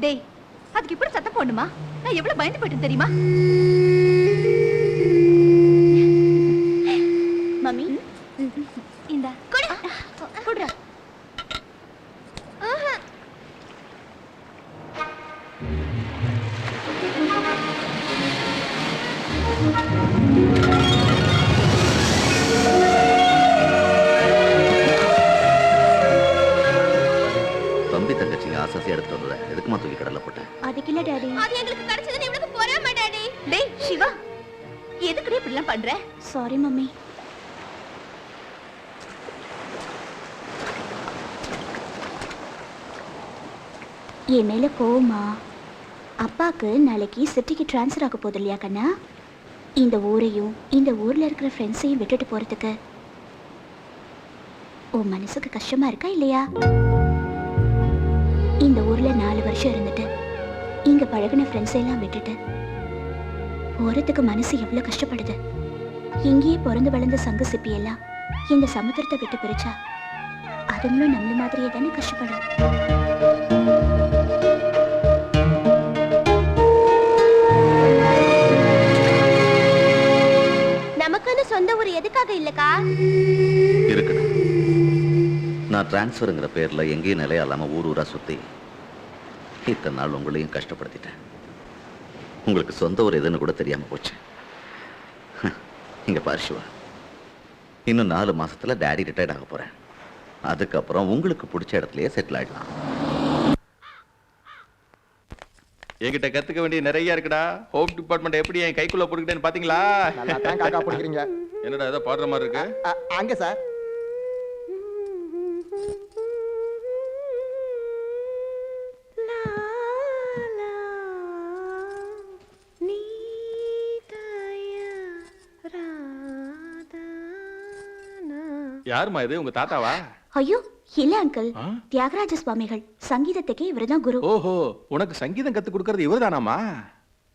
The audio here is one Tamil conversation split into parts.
டேய், அதுக்கு இப்படி சத்தம் போடணுமா? நான் எவ்வளவு பயந்து போயிட்டேன் தெரியுமா? மம்மி இந்தா குடு. குடுறா. தம்பி தங்கச்சிங்க ஆசாசி எடுத்து வந்தத எதுக்குமா தூக்கி கடல்ல போட்டேன்? அதுக்கு இல்ல டாடி. அது எங்களுக்கு கிடைச்சது இவனுக்கு பொறாம டாடி. டேய் சிவா, எதுக்குடா இப்படி எல்லாம் பண்ற? Sorry mummy. என் மேல கோவமா? அப்பாக்கு நாளைக்கு சிட்டிக்கு டிரான்ஸ்ஃபர் ஆக போகுது இல்லையா கண்ணா? இந்த ஊரையும் இந்த ஊர்ல இருக்கிற ஃப்ரெண்ட்ஸையும் விட்டுட்டு போறதுக்கு உன் மனசுக்கு கஷ்டமா இருக்கா இல்லையா? இந்த ஊர்ல 4 வருஷம் இருந்துட்டு இங்க பழகின ஃப்ரெண்ட்ஸ் எல்லாம் விட்டுட்டு போறதுக்கு மனசு எவ்வளவு கஷ்டப்படுது. இங்கேயே பிறந்து வளர்ந்த சங்க சிப்பி எல்லாம் இந்த சமுத்திரத்தை விட்டு பிரிச்சா அதுங்களும் நம்மள மாதிரியே தானே கஷ்டப்படும். நமக்குன்னு சொந்த ஊர் எதுக்காக இல்லக்கா? இருக்குடா. நான் டிரான்ஸ்ஃபருங்கிற பேர்ல எங்கேயும் நிலையா இல்லாம ஊரா சுத்தி இத்தனை நாள் உங்களையும் கஷ்டப்படுத்திட்டேன். உங்களுக்கு சொந்த ஊர் எதுன்னு கூட தெரியாம போச்சு. இங்க பாரு சிவா, இன்னும் 4 மாசத்துல டேடி ரிட்டையர்ட் ஆக போறேன். அதுக்கப்புறம் உங்களுக்கு பிடிச்ச இடத்துலயே செட்டில் ஆயிடலாம். என்கிட்ட கத்துக்க வேண்டிய நிறைய இருக்குடா. ஹோம் டிபார்ட்மெண்ட் எப்படி என் கைக்குள்ள போட்டுக்கிட்டேன்னு பாத்தீங்களா? காக்கா பிடிக்கிறீங்க. என்னடா ஏதோ பாடுற மாதிரி இருக்கு? அங்க சார். யாருமா இது? உங்க தாத்தாவா? ஐயோ இல்ல அங்கிள், தியாகராஜ சுவாமிகள். சங்கீதத்துக்கே இவர்தான் குரு. ஓஹோ, உனக்கு சங்கீதம் கத்து கொடுக்கறது இவர்தானாமா?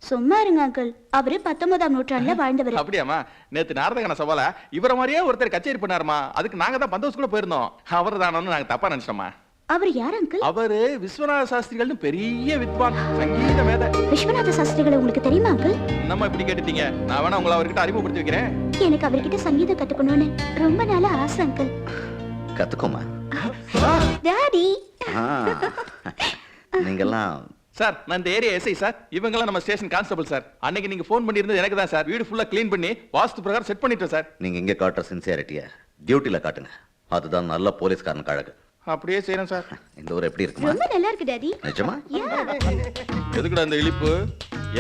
சும்மா இருங்க அங்கிள், அவரு 19ஆம் நூற்றாண்டுல வாழ்ந்தவர். அப்படியாமா? நேத்து நாரதகன சவால இவர மாதிரியே ஒருத்தர் கச்சேரி பண்ணாருமா. அதுக்கு நாங்க தான் பந்தோஸ்குள்ள போயிருந்தோம். அவர் தானு நாங்க தப்பா நினைச்சிட்டோமா. அவர் யார் அங்கிள்? அவரு விஸ்வநாத சாஸ்திரிகள்னு பெரிய வித்வான், சங்கீத மேதை. விஸ்வநாத சாஸ்திரிகளை உங்களுக்கு தெரியுமா அங்கிள்? நம்ம இப்படி கேட்டுட்டீங்க. நான் வேணா உங்களை அவர்கிட்ட அறிமுகப்படுத்தி வைக்கிறேன். எனக்கு அவர்கிட்ட சங்கீதம் கத்துக்கணும்னு ரொம்ப நாளா ஆசை அங்கிள். கத்துக்கோமா. டாடி நீங்கெல்லாம் சார், நான் இந்த ஏரியா எஸ்ஐ சார். இவங்கெல்லாம் நம்ம ஸ்டேஷன் கான்ஸ்டபிள் சார். அன்னைக்கு நீங்க ஃபோன் பண்ணியிருந்தது எனக்கு தான் சார். வீடு ஃபுல்லா க்ளீன் பண்ணி வாஸ்து பிரகாரம் செட் பண்ணிட்டோம் சார். நீங்க இங்க காட்டுற சின்சியாரிட்டிய டியூட்டில காட்டுங்க. அதுதான் நல்ல போலீஸ்காரனுக்கு அழகு. அப்படியே செய்யணும் சார். இந்த ஊர் எப்படி இருக்குமா? ரொம்ப நல்லா இருக்கு டாடி. நிஜமா? எதுக்குடா இந்த இழிப்பு?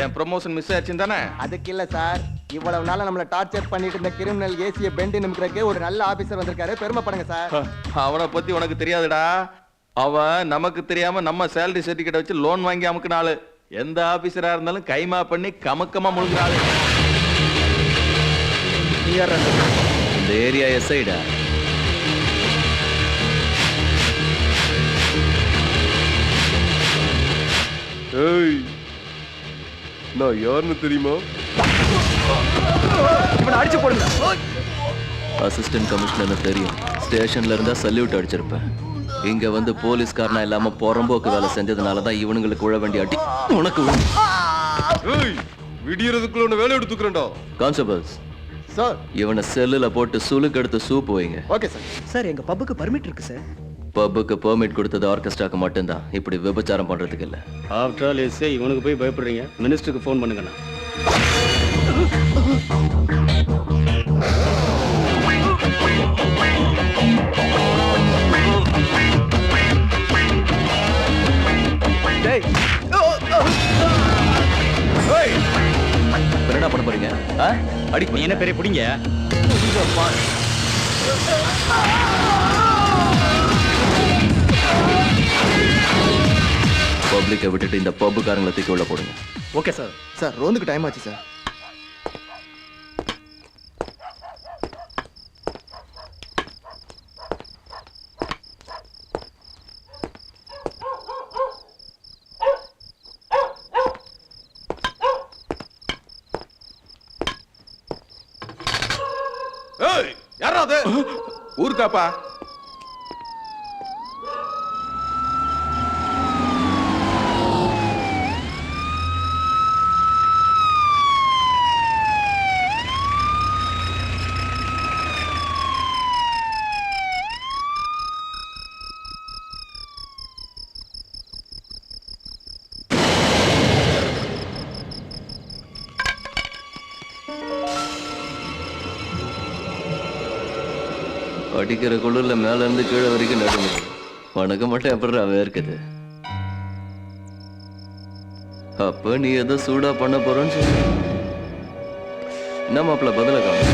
என் ப்ரமோஷன் மிஸ் ஆச்சுன்னு தானே? அதுக்கு இல்ல சார், இவ்வளவு நாளா நம்மள டார்ச்சர் பண்ணிட்டு இருந்த கிரிமினல் ஏசிய பெண்டி நிமிக்கிறதுக்கு ஒரு நல்ல ஆபீசர் வந்திருக்காரு. பெருமைப்படுங்க சார். அவனை பத்தி உனக்கு தெரியாதுடா. அவன் நமக்கு தெரியாம நம்ம சேலரி சர்டிபிகேட் வச்சு லோன் வாங்கி அமுக்குனாலு. எந்த ஆபீசரா இருந்தாலும் கைமா பண்ணி கமக்கமா முழுங்குறாள். இந்த ஏரியா எஸ்ஐடா. ஏய், நான் யாருன்னு தெரியுமா? இவனை அடிச்சு போடுங்க. அசிஸ்டன்ட் கமிஷனர் தெரியும். ஸ்டேஷன்ல இருந்தா சல்யூட் அடிச்சிருப்பேன். இங்க வந்து போலீஸ்காரனா இல்லாம புறம்போக்கு வேலை செஞ்சதுனாலதான் இவனுங்களுக்கு உழ வேண்டிய அடி உனக்கு. ஏய், விடியறதுக்குள்ள உன்னை வேலை எடுத்துக்கிறேன்டா. கான்ஸ்டபிள்ஸ் சார், இவனை செல்லுல போட்டு சுளுக்கு எடுத்து சூப் வைங்க. Okay sir. சார், எங்க பப்புக்கு பர்மிட் இருக்கு சார். பப்புக்கு பெர்மிட் கொடுத்தது ஆர்கெஸ்ட்ராக்கு மட்டும்தான், இப்படி விபச்சாரம் பண்றதுக்கு இல்ல. ஆஃப்டர் ஆல் எஸ்ஏ இவனுக்கு போய் பயப்படுறீங்க. மினிஸ்டருக்கு ஃபோன் பண்ணுங்கண்ணா. என்ன பண்ண போறீங்க? அடி. நீ என்ன பெரிய பிடிங்க? பப்ளிக்கை விட்டுட்டு இந்த பப்புக்காரங்களை தூக்கி உள்ள போடுங்க. Okay sir. சார், ரோந்துக்கு டைம் ஆச்சு சார். ஏய், யாரா அது? ஊருக்காப்பா. அடிக்கிற குளிர்ல மேல இருந்து கீழே வரைக்கும் நடுங்க. உனக்கு மட்டும் எப்படி வேர்க்குது? அப்ப நீ ஏதோ சூடா பண்ண போறன்னு சொல்லு. என்ன மாப்பிள்ள பதில காணும்?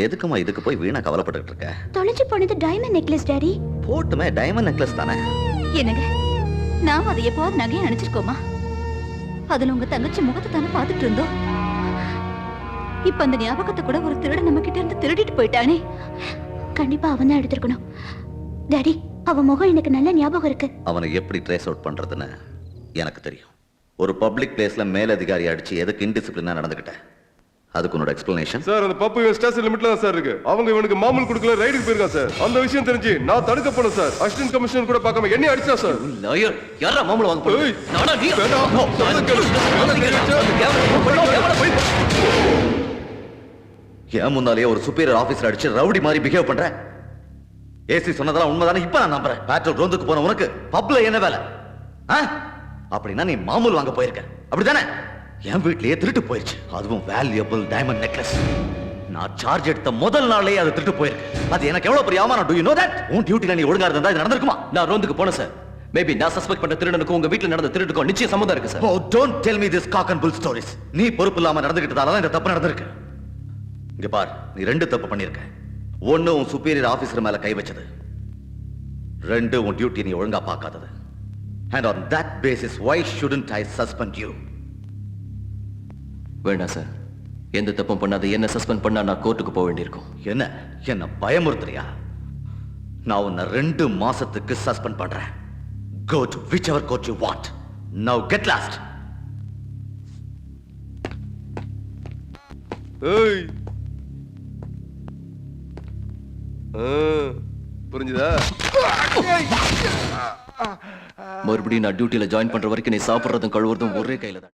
எதுக்குமா இதுக்கு போய் வீணா கவலைப்பட்டு இருக்க? தொலைஞ்சு போனது டைமண்ட் நெக்லஸ் டாடி. போட்டுமே டைமண்ட் நெக்லஸ் தானே. என்னங்க, நாம அதை எப்போது நகையை நினைச்சிருக்கோமா? அதுல உங்க தங்கச்சி முகத்தை தானே பார்த்துட்டு இருந்தோம். இப்ப அந்த ஞாபகத்தை கூட ஒரு திருடன் நம்ம கிட்ட இருந்து திருடிட்டு போயிட்டானே. கண்டிப்பா அவன் தான் எடுத்திருக்கணும். டாடி, அவன் முகம் எனக்கு நல்ல ஞாபகம் இருக்கு. அவனை எப்படி ட்ரேஸ் அவுட் பண்றதுன்னு எனக்கு தெரியும். ஒரு பப்ளிக் பிளேஸ்ல மேலதிகாரி அடிச்சு எதுக்கு இன்டிசிப்ளினா நடந்துக்கிட்டேன்? அதுக்கு உன்னோட எக்ஸ்பிளனேஷன்? சார் அந்த பப்பு இவன் ஸ்டேஷன் லிமிட்ல தான் சார் இருக்கு. அவங்க இவனுக்கு மாமூல் கொடுக்கல, ரைடுக்கு போயிருக்கான் சார். அந்த விஷயம் தெரிஞ்சு நான் தடுக்க போனேன் சார். அசிஸ்டன்ட் கமிஷனர் கூட பார்க்காம என்னை அடிச்சா சார். லாயர் யாரா மாமூல் வாங்க போறது? ஏய், நானா நீ? வேண்டாம். சொல்றத கேளு. ஏன் முன்னாலேயே ஒரு சுப்பீரியர் ஆபீசர் அடிச்சு ரவுடி மாதிரி பிஹேவ் பண்ற? ஏசி சொன்னதெல்லாம் உண்மைதானே? இப்ப நான் நம்புறேன். பேட்ரோல் ரோந்துக்கு போன உனக்கு பப்ல என்ன வேலை? அப்படின்னா நீ மாமூல் வாங்க போயிருக்க, அப்படிதானே? என் வீட்லயே திருட்டு போயிருச்சு, அதுவும் வேல்யூபிள் டைமண்ட் நெக்லஸ். நான் சார்ஜ் எடுத்த முதல் நாள்லயே அது திருட்டு போயிருக்கு. அது எனக்கு எவ்வளவு பெரிய அவமானம். To you know that? உன் டியூட்டில நீ ஒழுங்கா இருந்தா இது நடந்திருக்குமா? நான் ரோந்துக்கு போனேன் சார். மேபி நான் சஸ்பெக்ட் பண்ண திருடனுக்கு உங்க வீட்ல நடந்த திருட்டுக்கும் நிச்சயம் சம்மந்தம் இருக்கு sir. Oh, don't tell me this cock and bull stories. நீ பொறுப்பு இல்லாம நடந்துக்கிட்டதால தான் இந்த தப்பு நடந்திருக்கு. இங்க பார், நீ ரெண்டு தப்பு பண்ணிருக்க. ஒன்னு, உன் சுப்பீரியர் ஆபீசர் மேல கை வச்சது. ரெண்டு, உன் டியூட்டி நீ ஒழுங்கா பார்க்காதது. And on that basis, why shouldn't I suspend you? வேண்டாம் சார், எந்த தப்பும் பண்ணாத என்ன சஸ்பெண்ட் பண்ணா நான் கோர்ட்டுக்கு போக வேண்டியிருக்கும். என்ன பயமுறுத்துறியா? நான் உன்னை 2 மாசத்துக்கு சஸ்பெண்ட் பண்றேன். Go to whichever court you want. Now get lost. ஏய், புரிஞ்சுதா? மறுபடியும் நான் டியூட்டில ஜாயின் பண்ற வரைக்கும் நீ சாப்பிடுறதும் கழுவுறதும் ஒரே கையில தான்.